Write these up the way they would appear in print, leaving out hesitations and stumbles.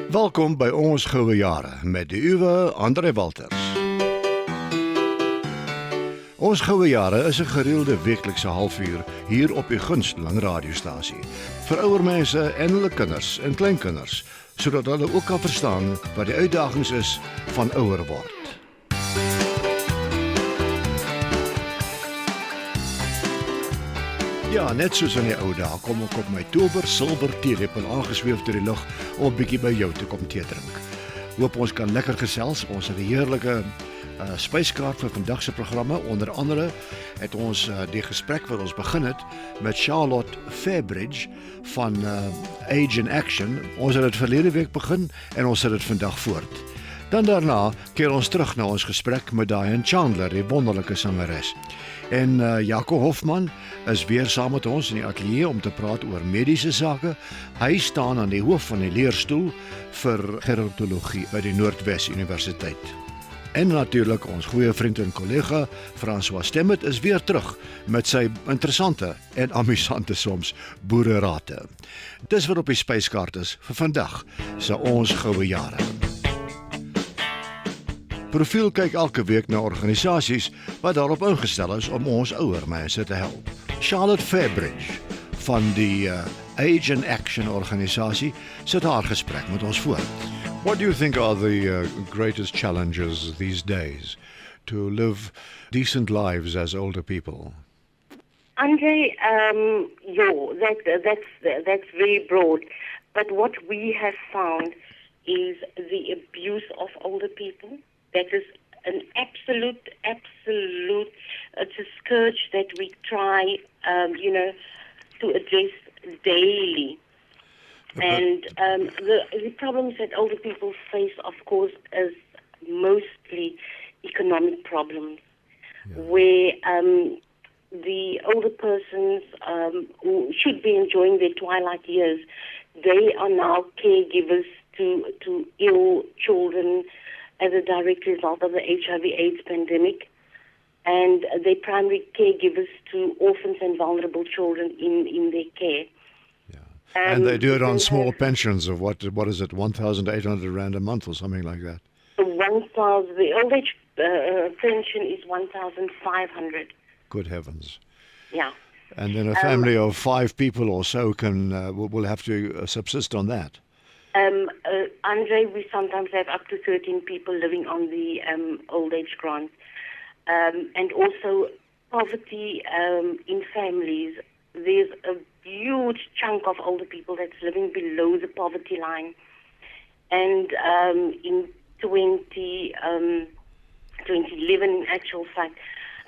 Welkom by ons goue jare met die uwe Andre Walters. Ons goue jare is 'n gereelde weeklikse halfuur hier op die gunsteling radiostasie vir ouer mense en hulle kinders en kleinkinders, sodat hulle ook kan verstaan wat die uitdagings is van ouer word. Ja, net soos in die ou dae kom ek op my tober silwer teelepel aangesweef deur die lug om 'n bietjie by jou te kom tee drink. Hoop ons kan lekker gesels. Ons het 'n heerlike spyskaart vir vandag se programme. Onder andere het ons die gesprek wat ons begin het met Charlotte Fairbridge van Age in Action. Ons het dit verlede week begin en ons sit dit vandag voort. Dan daarna keer ons terug na ons gesprek met Diane Chandler, die wonderlike sangeres. En Jaco Hofman is weer saam met ons in die ateljee om te praat oor mediese sake. Hy staan aan die hoof van die leerstoel vir gerontologie by die Noordwes Universiteit. En natuurlik ons goeie vriend en kollega François Stemmet is weer terug met sy interessante en amusante soms boererate. Dis wat op die spyskaart is vir vandag se ons goue jare. Profiel kyk elke week na organisasies wat daarop ingestel is om ons ouer mense te help. Charlotte Fairbridge van die Age in Action organisasie sit haar gesprek met ons voor. What do you think are the greatest challenges these days to live decent lives as older people? Andre, that's very broad. But what we have found is the abuse of older people. That is an absolute, it's a scourge that we try, to address daily. And the problems that older people face, of course, is mostly economic problems, where the older persons who should be enjoying their twilight years, they are now caregivers to ill children as a direct result of the HIV/AIDS pandemic, and they're primary caregivers to orphans and vulnerable children in their care. And they do it on small pensions of what is it, 1,800 Rand a month or something like that? The old age pension is 1,500. Good heavens. Yeah. And then a family of 5 people or so will have to subsist on that. Andre, we sometimes have up to 13 people living on the old age grant. And also poverty in families. There's a huge chunk of older people that's living below the poverty line. And in 2011, in actual fact,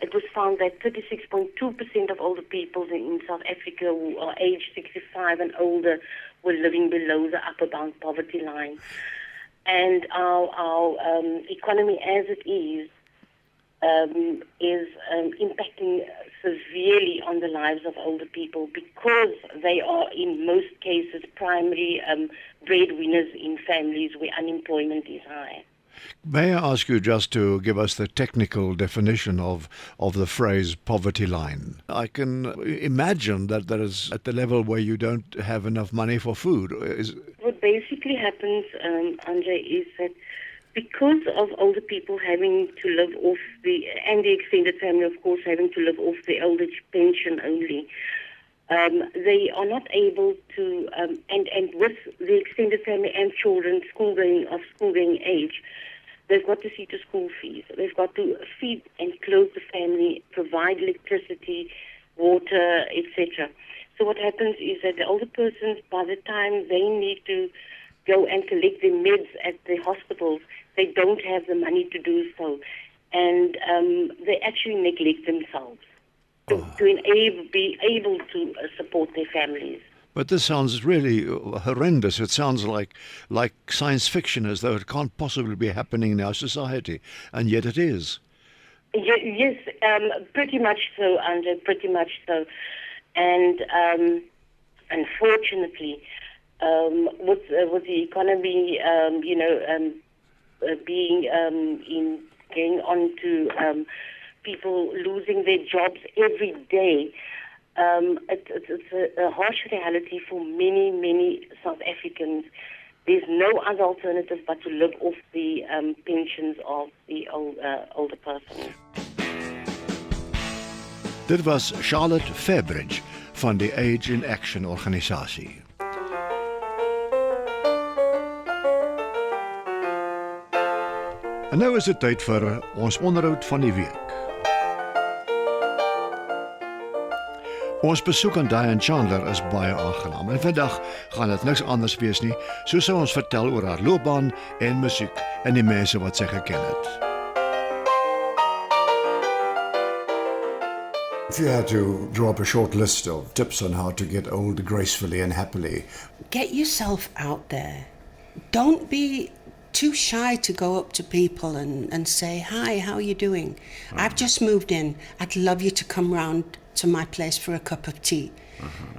it was found that 36.2% of older people in South Africa who are aged 65 and older were living below the upper bound poverty line. And our economy as it is impacting severely on the lives of older people because they are, in most cases, primary breadwinners in families where unemployment is high. May I ask you just to give us the technical definition of the phrase poverty line? I can imagine that is at the level where you don't have enough money for food. What basically happens, Andre, is that because of older people having to live off and the extended family, of course, having to live off the old age pension only, they are not able to, and with the extended family and children schooling age, they've got to see to school fees. They've got to feed and clothe the family, provide electricity, water, etc. So what happens is that the older persons, by the time they need to go and collect their meds at the hospitals, they don't have the money to do so. And they actually neglect themselves to be able to support their families. But this sounds really horrendous. It sounds like science fiction, as though it can't possibly be happening in our society, and yet it is. Yes, pretty much so, Andre, pretty much so. And unfortunately, with the economy, going on to people losing their jobs every day. It's a harsh reality for many South Africans there's no other alternative but to live off the pensions of the older person. Dit was Charlotte Fairbridge van die Age in Action organisasie. En nou is dit tyd vir ons onderhoud van die week. Ons besoek aan Diane Chandler is baie aangenaam en vandag gaan dit niks anders wees nie, soos sy ons vertel oor haar loopbaan en musiek en die mense wat sy geken het. If you had to draw up a short list of tips on how to get old gracefully and happily. Get yourself out there. Don't be too shy to go up to people and say, hi, how are you doing? I've just moved in. I'd love you to come round to my place for a cup of tea.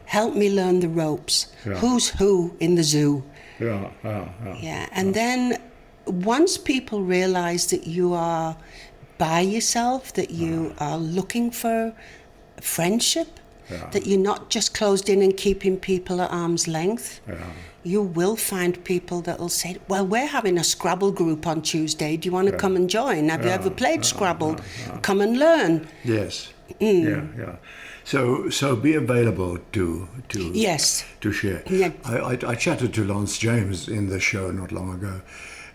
Help me learn the ropes. Yeah. Who's who in the zoo? Yeah. And then once people realize that you are by yourself, that you are looking for friendship, that you're not just closed in and keeping people at arm's length, you will find people that will say, well, we're having a Scrabble group on Tuesday. Do you want to come and join? Have you ever played Scrabble? Come and learn. Yes. Yeah. So be available to Yes. to share. Yeah. I chatted to Lance James in the show not long ago,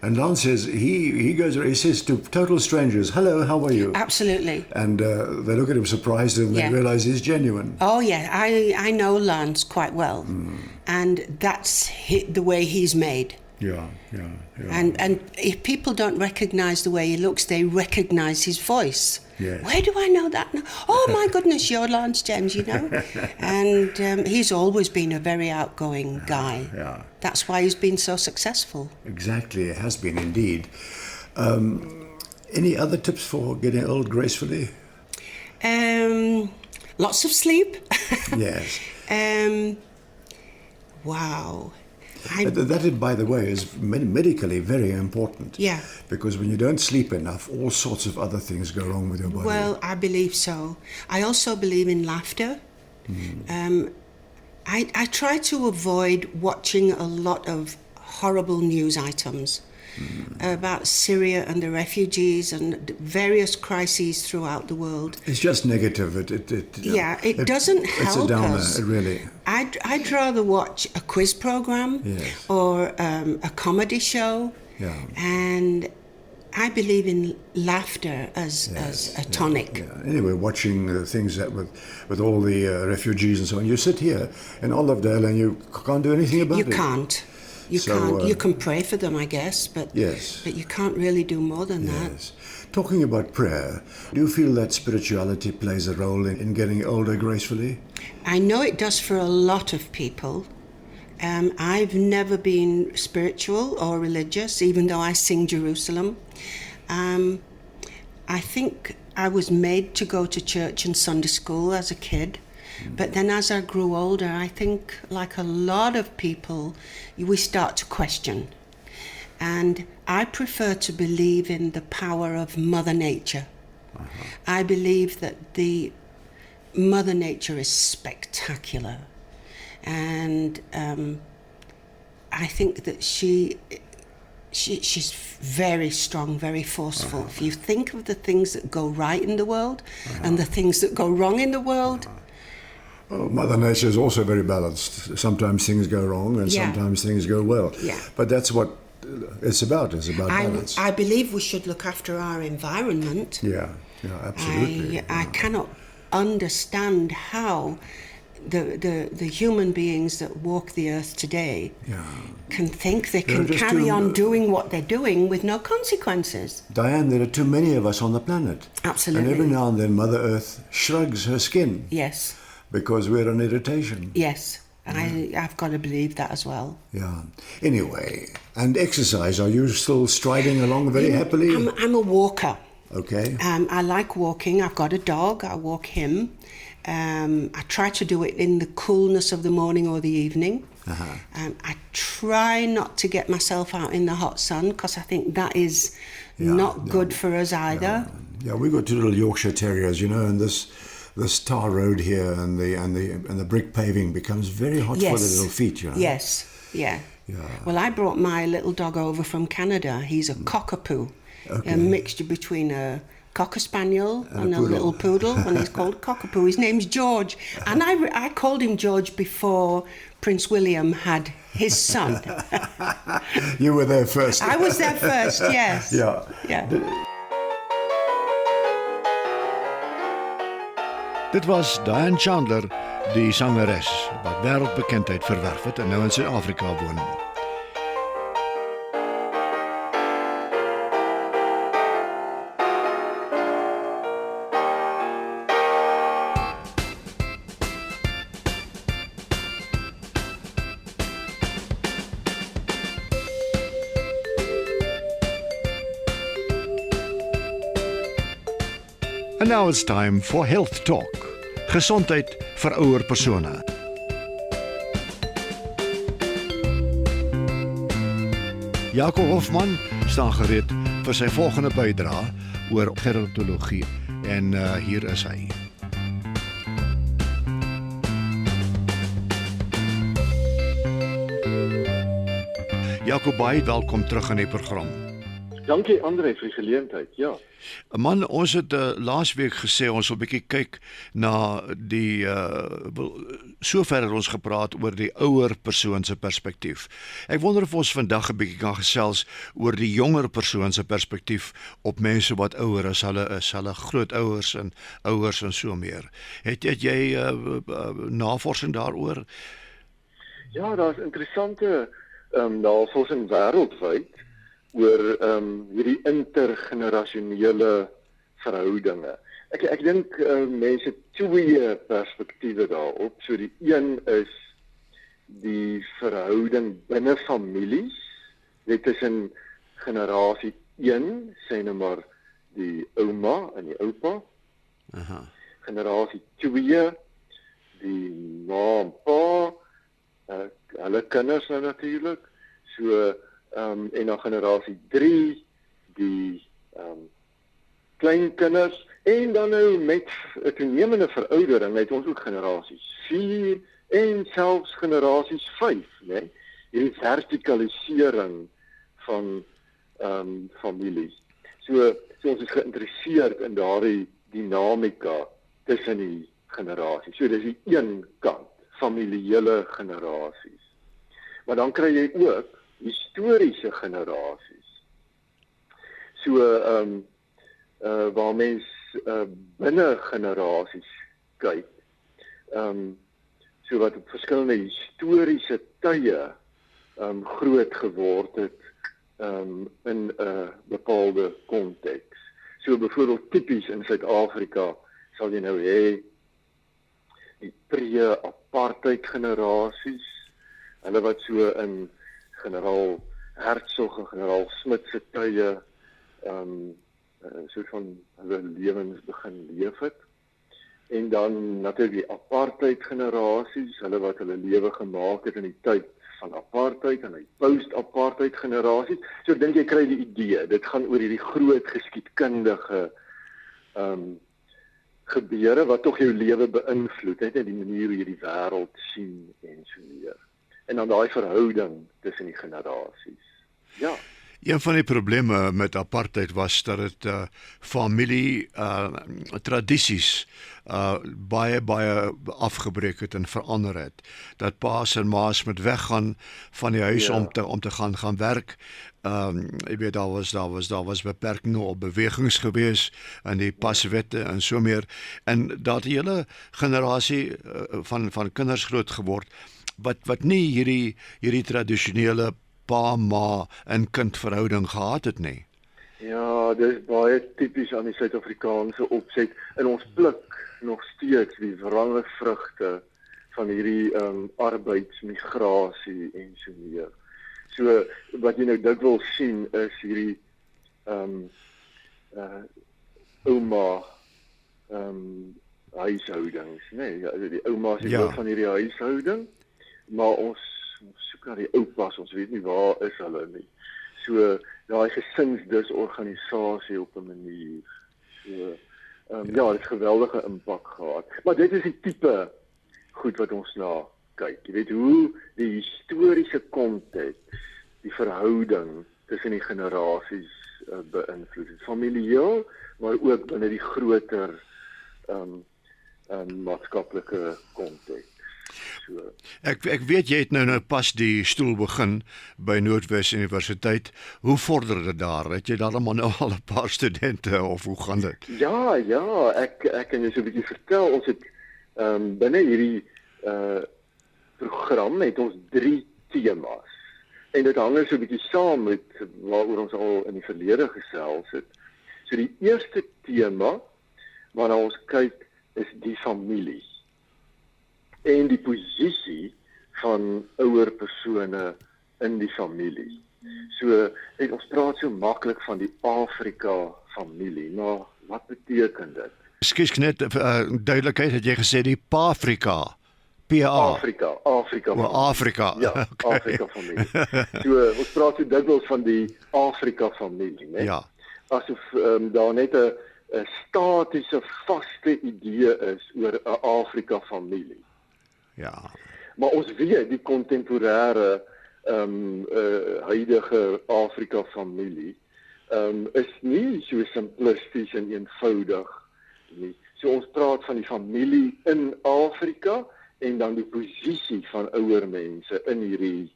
and Lance says he says to total strangers, "Hello, how are you?" Absolutely. And they look at him surprised and they realize he's genuine. Oh, yeah. I know Lance quite well. And that's the way he's made. Yeah. And if people don't recognize the way he looks, they recognize his voice. Yes. Where do I know that now? Oh, my goodness, you're Lance James, you know. And he's always been a very outgoing guy. Yeah. That's why he's been so successful. Exactly, it has been indeed. Any other tips for getting old gracefully? Lots of sleep. Yes. Wow. That, by the way, is medically very important. Yeah. Because when you don't sleep enough, all sorts of other things go wrong with your body. Well, I believe so. I also believe in laughter. I try to avoid watching a lot of horrible news items about Syria and the refugees and various crises throughout the world. It's just negative. It doesn't help It's a downer, us. really. I'd rather watch a quiz program or a comedy show. Yeah. And I believe in laughter as a tonic. Yeah. Anyway, watching things that with all the refugees and so on, you sit here in Olivedale and you can't do anything about it. You can't. You can't. You can pray for them, I guess, but you can't really do more than that. Talking about prayer, do you feel that spirituality plays a role in getting older gracefully? I know it does for a lot of people. I've never been spiritual or religious, even though I sing Jerusalem. I think I was made to go to church and Sunday school as a kid. But then as I grew older, I think, like a lot of people, we start to question. And I prefer to believe in the power of Mother Nature. I believe that the Mother Nature is spectacular. And I think that she's very strong, very forceful. If you think of the things that go right in the world and the things that go wrong in the world, well, Mother Nature is also very balanced. Sometimes things go wrong and sometimes things go well. Yeah. But that's what it's about. It's about balance. I believe we should look after our environment. Yeah, absolutely. I cannot understand how the human beings that walk the earth today can think they can carry on doing what they're doing with no consequences. Diane, there are too many of us on the planet. Absolutely. And every now and then Mother Earth shrugs her skin. Yes. Because we're an irritation. Yes. I've got to believe that as well. Yeah. Anyway, and exercise, are you still striding along very happily? I'm a walker. Okay. I like walking. I've got a dog. I walk him. I try to do it in the coolness of the morning or the evening. I try not to get myself out in the hot sun because I think that is not good for us either. Yeah, we've got two little Yorkshire Terriers, you know, and this tar road here and the brick paving becomes very hot for the little feet, you know. Yes, yeah. Well, I brought my little dog over from Canada. He's a cockapoo, a mixture between a Cocker Spaniel and a little poodle, and he's called Cockapoo. His name's George, and I called him George before Prince William had his son. You were there first. I was there first, yes. Yeah. Dit was Diane Chandler, die sangeres wat wêreldbekendheid verwerf het en nou in Suid-Afrika woon. And now it's time for Health Talk. Gesondheid vir ouer persone. Jaco Hofman staan gereed vir sy volgende bydrae oor gerontologie en hier is hy. Jaco, baie welkom terug in die program. Dankie Andre vir die geleentheid. Ja. Man, ons het laasweek gesê ons wil 'n bietjie kyk na die sover het ons gepraat oor die ouer persoon se perspektief. Ek wonder of ons vandag 'n bietjie kan gesels oor die jonger persoon se perspektief op mense wat ouer is, hulle grootouers en so meer. Het jy navorsing daaroor? Ja, daar's interessante navorsing wêreldwyd oor hierdie intergenerasionele verhoudinge. Ek dink mense twee perspektiewe daarop. So die een is die verhouding binne families, dit tussen generasie 1, sê nou maar die ouma en die oupa. Generasie 2, die ma en pa, hulle kinders nou natuurlik. So en dan generasie 3, die kleinkinders, en dan nou met 'n toenemende veroudering het ons ook generasies 4 en selfs generasies 5, né? Hierdie vertikalisering van families. So ons is geïnteresseerd in daardie dinamika tussen die generasies. So dis die een kant, familiele generasies. Maar dan kry jy ook historiese generasies. So waar mens binne generasies kyk, so wat op verskillende historiese tye groot geword het in 'n bepaalde konteks. So byvoorbeeld tipies in Suid-Afrika sal jy nou hê die pre-apartheid generasies, hulle wat so in generaal Hertzog en generaal Smit se tye soort van hulle lewens begin leef het. En dan natuurlik die apartheid generasies, hulle wat hulle lewe gemaak het in die tyd van apartheid en die post-apartheid generasies. So ek dink jy kry die idee, dit gaan oor hierdie groot geskiedkundige gebeure wat tog jou lewe beïnvloed het en die manier hoe jy die wêreld sien en so meer. En dan daai verhouding tussen die generasies. Ja. Een van die probleme met apartheid was dat dit familie tradisies baie afgebreek het en verander het. Dat pa's en ma's moet weggaan van die huis om te gaan werk. Jy weet daar was beperkings op bewegings gewees en die paswette en so meer. En dat die hele generasie van kinders groot geword wat nie hierdie tradisionele pa, ma en kind verhouding gehad het nie. Ja, dis baie tipies aan die Suid-Afrikaanse opset en ons pluk nog steeds die wrange vrugte van hierdie arbeidsmigrasie en so meer. So wat jy nou dikwels sien is hierdie ouma huishoudings, nee, die ouma is deel van hierdie huishouding, maar ons soek na die oupas, ons weet nie waar is hulle nie. So daai gesinsdisorganisasie op 'n manier. So ja, dit het geweldige impak gehad. Maar dit is die tipe goed wat ons na kyk. Jy weet hoe die historiese konteks, die verhouding tussen die generasies beïnvloed het. Familieel, maar ook binne die groter maatskaplike konteks. So. Ek weet jy het nou pas die stoel begin by Noordwes Universiteit. Hoe vorder dit daar? Het jy daar nou al 'n paar studente of hoe gaan dit? Ja, ek kan jou so 'n bietjie vertel. Ons het binne hierdie program het ons 3 temas. En dit hang so 'n bietjie saam met waaroor ons al in die verlede gesels het. So die eerste tema waarna ons kyk is die familie en die posisie van ouer persone in die familie. So ons praat so maklik van die Afrika familie, maar wat beteken dit? Ekskuus net duidelikheid, het jy gesê die Paafrika? Afrika. Afrika. Ja, Okay. Afrika familie. So ons praat so dikwels van die Afrika familie, né? Ja. Asof daar net 'n statiese vaste idee is oor 'n Afrika familie. Ja. Maar ons weet die kontemporêre huidige Afrika familie is nie so simplisties en eenvoudig nie. So ons praat van die familie in Afrika en dan die posisie van ouer mense in hierdie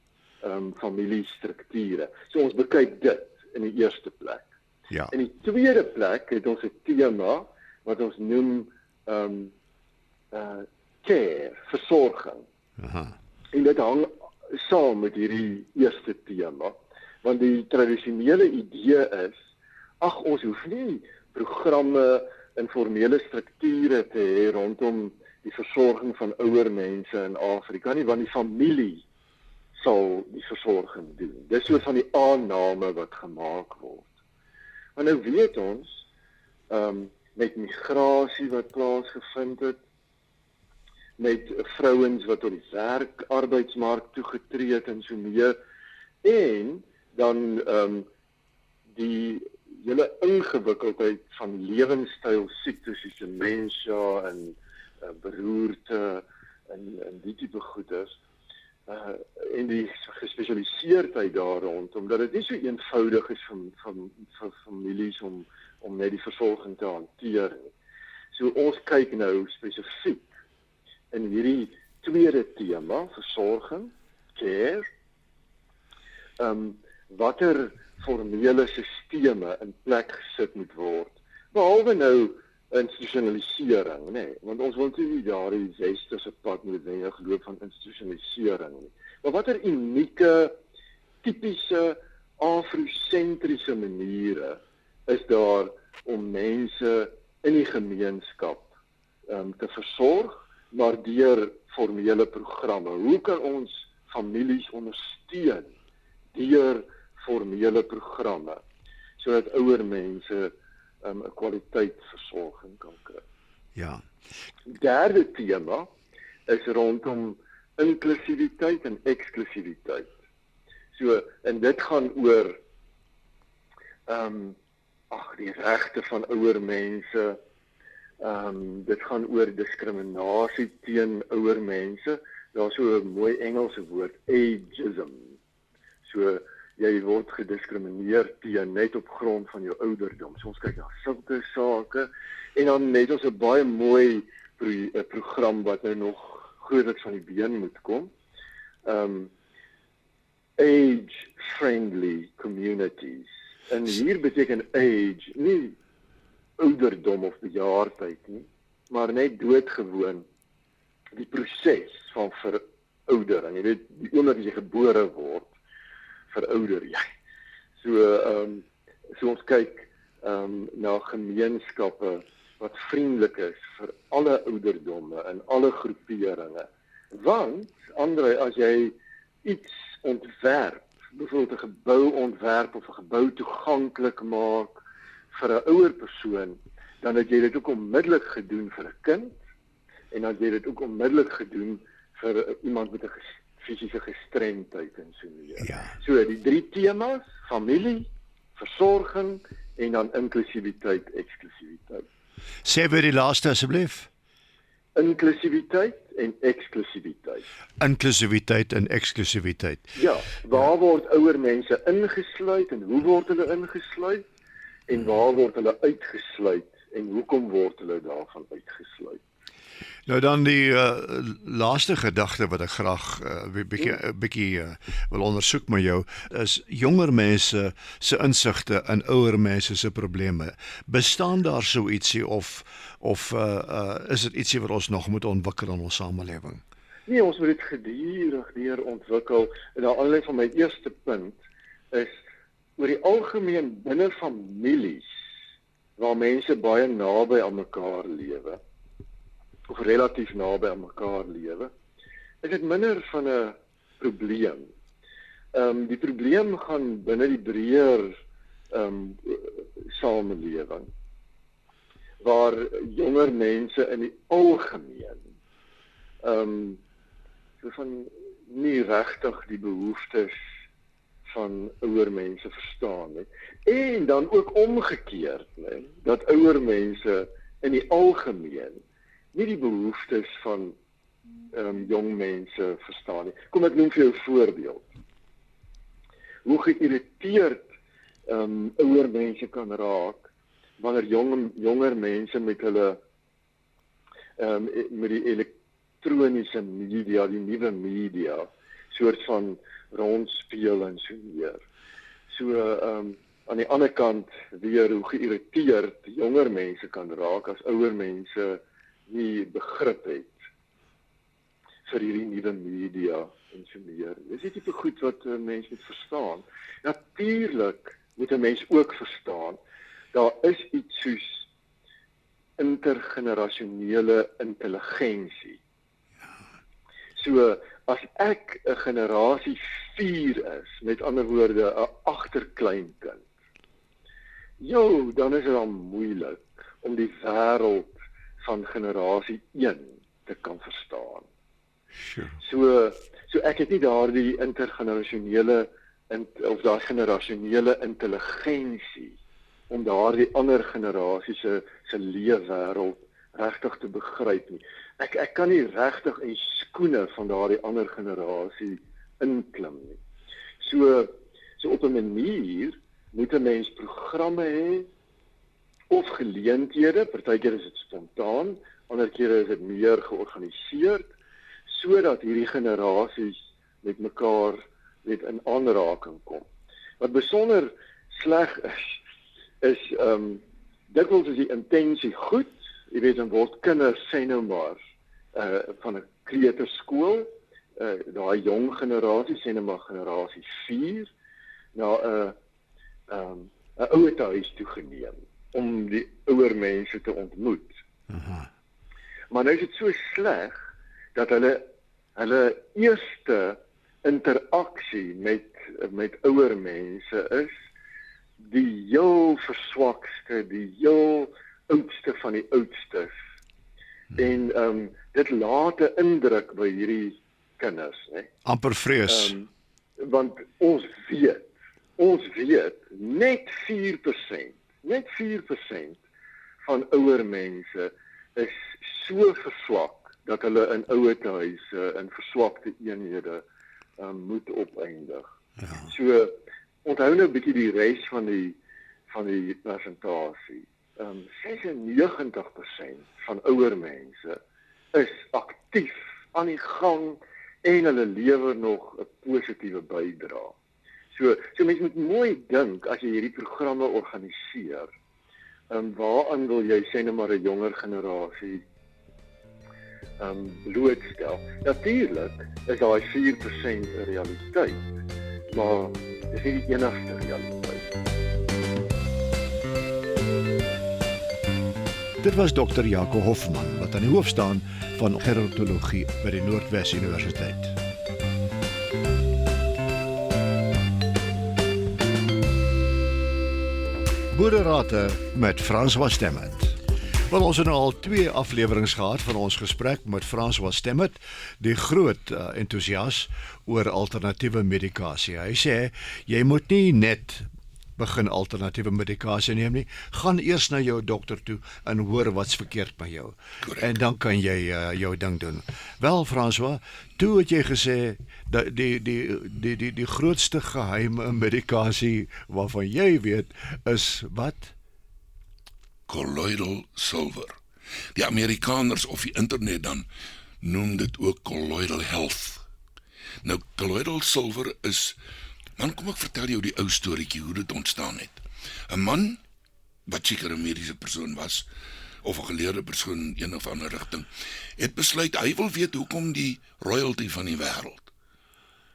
familiestrukture. So ons bekyk dit in die eerste plek. Ja. In die tweede plek het ons 'n tema wat ons noem care, versorging. Aha. En dit hang saam met hierdie eerste tema, want die tradisionele idee is, ons hoef nie programme en formele strukture te hê rondom die versorging van ouer mense in Afrika nie, want die familie sal die versorging doen. Dis so van die aanname wat gemaak word. Maar nou weet ons, met migrasie wat plaasgevind het, met vrouens wat op die arbeidsmark toegetree het en so meer, en dan die hele ingewikkeldheid van lewenstyl siektes soos dementia en beroerte en die tipe goeders, en die gespesialiseerdheid daar rond, omdat dit nie so eenvoudig is vir families om net die versorging te hanteer nie. So ons kyk nou spesifiek in hierdie tweede tema, versorging, care, watter formele sisteme in plek gesit moet word, behalwe nou institusionalisering, nee, want ons wil nie daar die westerse pad noodwendig loop van institusionalisering nie. Maar watter unieke, tipiese, afrosentriese maniere is daar om mense in die gemeenskap te versorg, maar deur formele programme. Hoe kan ons families ondersteun deur formele programme sodat ouer mense 'n kwaliteitsversorging kan kry? Ja. Derde tema is rondom inklusiwiteit en eksklusiwiteit. So, en dit gaan oor die regte van ouer mense. Dit gaan oor diskriminasie teen ouer mense. Daar's so 'n mooi Engelse woord, ageism. So jy word gediskrimineer teen net op grond van jou ouderdom. So ons kyk na sulke sake en dan net ons 'n baie mooi program wat nou nog grootliks van die been moet kom. Age-friendly communities. En hier beteken age nie ouderdom of bejaardheid nie, maar net doodgewoon die proses van veroudering. Jy weet, die oomblik as jy gebore word, verouder jy. So ons kyk na gemeenskappe wat vriendelik is vir alle ouderdomme en alle groeperinge. Want, Andre, as jy iets ontwerp, byvoorbeeld 'n gebou ontwerp of 'n gebou toeganklik maak vir 'n ouer persoon, dan het jy dit ook onmiddellik gedoen vir 'n kind en dan het jy dit ook onmiddellik gedoen vir iemand met 'n fisiese gestremdheid en so meer. Ja. So die 3 temas, familie, versorging en dan inklusiwiteit, eksklusiwiteit. Sê weer die laaste asseblief. Inklusiwiteit, en eksklusiwiteit. Inklusiwiteit en eksklusiwiteit. Ja, waar word ouer mense ingesluit en hoe word hulle ingesluit? En waar word hulle uitgesluit en hoekom word hulle daarvan uitgesluit? Nou dan die laaste gedagte wat ek graag bietjie wil ondersoek met jou is jonger mense se insigte in ouer mense se probleme. Bestaan daar so ietsie of is dit ietsie wat ons nog moet ontwikkel in ons samelewing? Nee, ons moet dit gedurig deur ontwikkel. En dan aanleiding van my eerste punt is oor die algemeen binne families waar mense baie naby aan mekaar lewe of relatief naby aan mekaar lewe, is dit minder van 'n probleem. Die probleem gaan binne die breër samelewing waar jonger mense in die algemeen so van nie regtig die behoeftes van ouer mense verstaan nie. En dan ook omgekeerd, nee, dat ouer mense in die algemeen nie die behoeftes van jong mense verstaan nie. Kom ek noem vir jou 'n voorbeeld. Hoe geïrriteerd ouer mense kan raak wanneer jonger mense met hulle met die elektroniese media, die nuwe media, soort van rondspeel en so meer. So aan die ander kant weer hoe geïrriteerd jonger mense kan raak as ouer mense nie begrip het vir hierdie nuwe media en so meer. Dis die tipe goed wat mense moet verstaan. Natuurlik moet 'n mens ook verstaan, daar is iets soos intergenerasionele intelligensie. So, as ek 'n generasie 4 is, met ander woorde 'n agterkleinkind, dan is dit dan moeilik om die wêreld van generasie 1 te kan verstaan. Sure. So ek het nie daardie intergenerasionele of daai generasionele intelligensie om daardie ander generasie se leefwêreld regtig te begryp nie. Ek kan nie regtig in skoene van daardie ander generasie inklim nie. So op 'n manier moet 'n mens programme hê of geleenthede, partykeer is dit spontaan, ander kere is dit meer georganiseerd, sodat hierdie generasies met mekaar net in aanraking kom. Wat besonder sleg is dikwels is die intensie goed, jy weet, dan word kinders sê nou maar van 'n kleuterskool, daai jong generasie, sê nou maar generasie 4, na 'n ouerhuis toe geneem om die ouer mense te ontmoet. Maar nou is dit so sleg dat hulle eerste interaksie met ouer mense is die heel verswakste, die heel oudste van die oudstes. En dit laat 'n indruk by hierdie kinders, né? Amper vrees. Want ons weet net 4% van ouer mense is so verswak dat hulle in ouerhuise in verswakte eenhede moet opeindig. So onthou nou 'n bietjie die res van die presentasie. 96% van ouer mense is aktief aan die gang en hulle lewer nog 'n positiewe bydrae. So mense moet mooi dink as jy hierdie programme organiseer. Waaraan wil jy sê net maar 'n jonger generasie blootstel? Natuurlik is daai 4% 'n realiteit, maar dis nie die enigste realiteit. Dit was Dr. Jaco Hofman, wat aan die hoof staan van gerontologie by die Noordwes Universiteit. Boerderate met François Stemmet. Wel, ons het nou al 2 afleweringe gehad van ons gesprek met François Stemmet, die groot entoesias oor alternatiewe medikasie. Hy sê jy moet nie net begin alternatiewe medikasie neem nie. Gaan eers na jou dokter toe en hoor wat's verkeerd met jou. Correct. En dan kan jy jou ding doen. Wel, François, toe het jy gesê dat die grootste geheime medikasie waarvan jy weet is wat? Colloidal silver. Die Amerikaners of die internet dan noem dit ook colloidal health. Nou, colloidal silver is, man, kom ek vertel jou die ou storieetjie hoe dit ontstaan het. 'n Man wat seker 'n mediese persoon was of 'n geleerde persoon in een of ander rigting, het besluit hy wil weet hoekom die royalty van die wêreld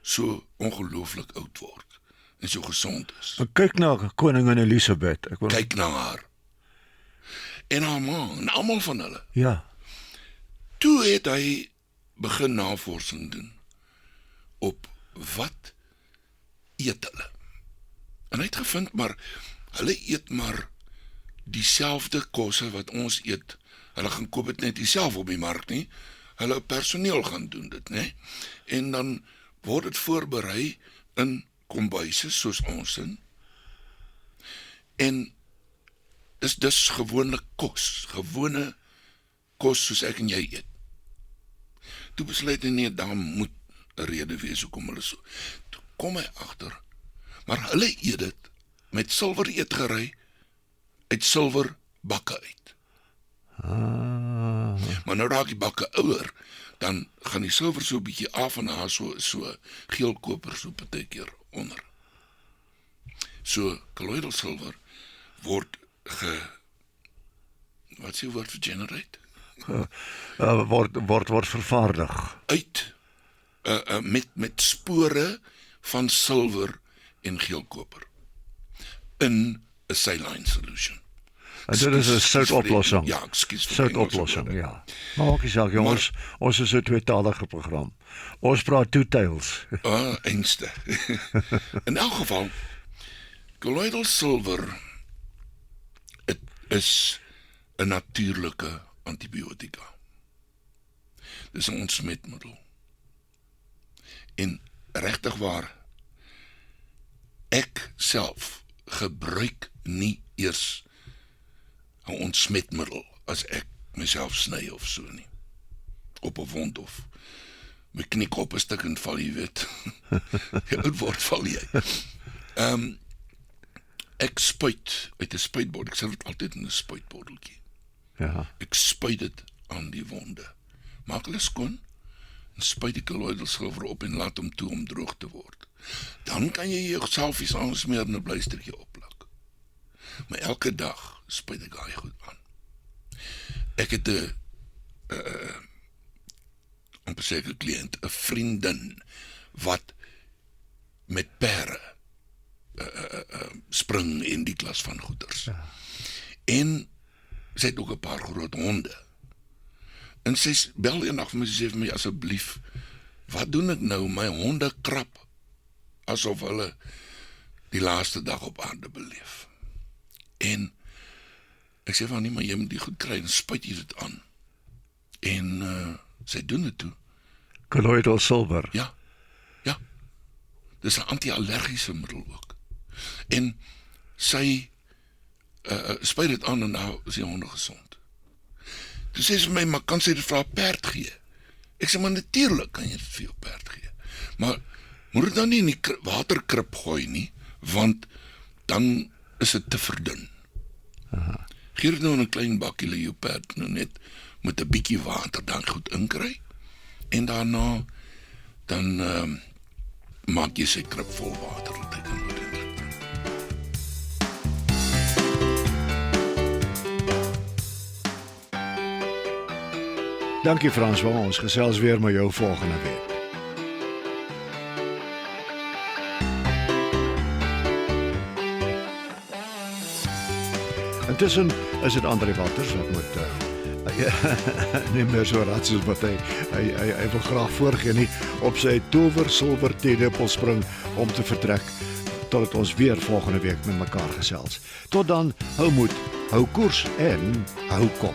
so ongelooflik oud word en so gesond is. Kyk na koningin Elisabeth. Ek wil Kyk na haar. En haar ma, en almal van hulle. Ja. Toe het hy begin navorsing doen op wat eet hulle. En hy het gevind maar hulle eet maar dieselfde kosse wat ons eet. Hulle gaan koop dit net self op die mark nie. Hulle personeel gaan doen dit, né? En dan word dit voorberei in kombuise soos ons in. En is dus gewone kos soos ek en jy eet. Toe besluit hy nee, daar moet 'n rede wees hoekom hulle so. Toe kom hy agter, maar hulle eet dit met silwer eetgerei uit silwer bakke uit. Maar nou raak die bakke ouer, dan gaan die silwer so 'n bietjie af en daar so geel koper so partykeer onder. So colloidal silver word wat sê woord vir generate? Word vervaardig. Uit met spore van silwer en geelkoper in 'n saline solution. En dit is 'n soutoplossing. Ja, ekskuus vir Soutoplossing, ja. Maar ook is jongens, ons is 'n tweetalige program. Ons praat two tales. Einste. In elk geval, colloidal silver is 'n natuurlike antibiotika. Dis 'n ontsmetmiddel. En regtig waar, ek self gebruik nie eers 'n ontsmetmiddel as ek myself sny of so nie. Op 'n wond of my knie op 'n stuk en val, jy weet. Jy oud word, val jy. Ek spuit uit 'n spuitbord. Ek sit dit altyd in 'n spuitbotteltjie. Ja. Ek spuit dit aan die wonde. Maak hulle skoon en spuit die colloidal silver op en laat hom toe om droog te word. Dan kan jy jouself iets aansmeer en 'n blystertjie opplak. Maar elke dag spuit ek daai goed aan. Ek het 'n amper seker kliënt, 'n vriendin wat met pere spring in die klas van goeders. Ja. En sy het ook 'n paar groot honde. En sy bel eendag vir my, sy sê vir my, asseblief, wat doen ek nou? My honde krap asof hulle die laaste dag op aarde beleef. En ek sê van nie, maar jy moet die goed kry en spuit jy dit aan. En sy doen dit toe. Colloidal silver. Ja. Ja. Dis 'n anti-allergiese middel ook. En sy spuit dit aan en nou is die honde gesond. Toe sê sy vir my, maar kan sy dit vir haar perd gee? Ek sê, maar natuurlik kan jy dit vir jou perd gee. Maar moet dit dan nie in die waterkrip gooi nie, want dan is dit te verdun. Gee dit nou in 'n klein bakkie, laat jou perd nou net met 'n bietjie water dan goed inkry. En daarna dan maak jy sy krip vol water dat hy kan drink. Dankie François, ons gesels weer met jou volgende week. Intussen is dit André Walters wat moet nie meer so rad soos wat hy wil graag voorgee nie, op sy tower silwer teelepel spring om te vertrek, totdat ons weer volgende week met mekaar gesels. Tot dan, hou moed, hou koers en hou kop.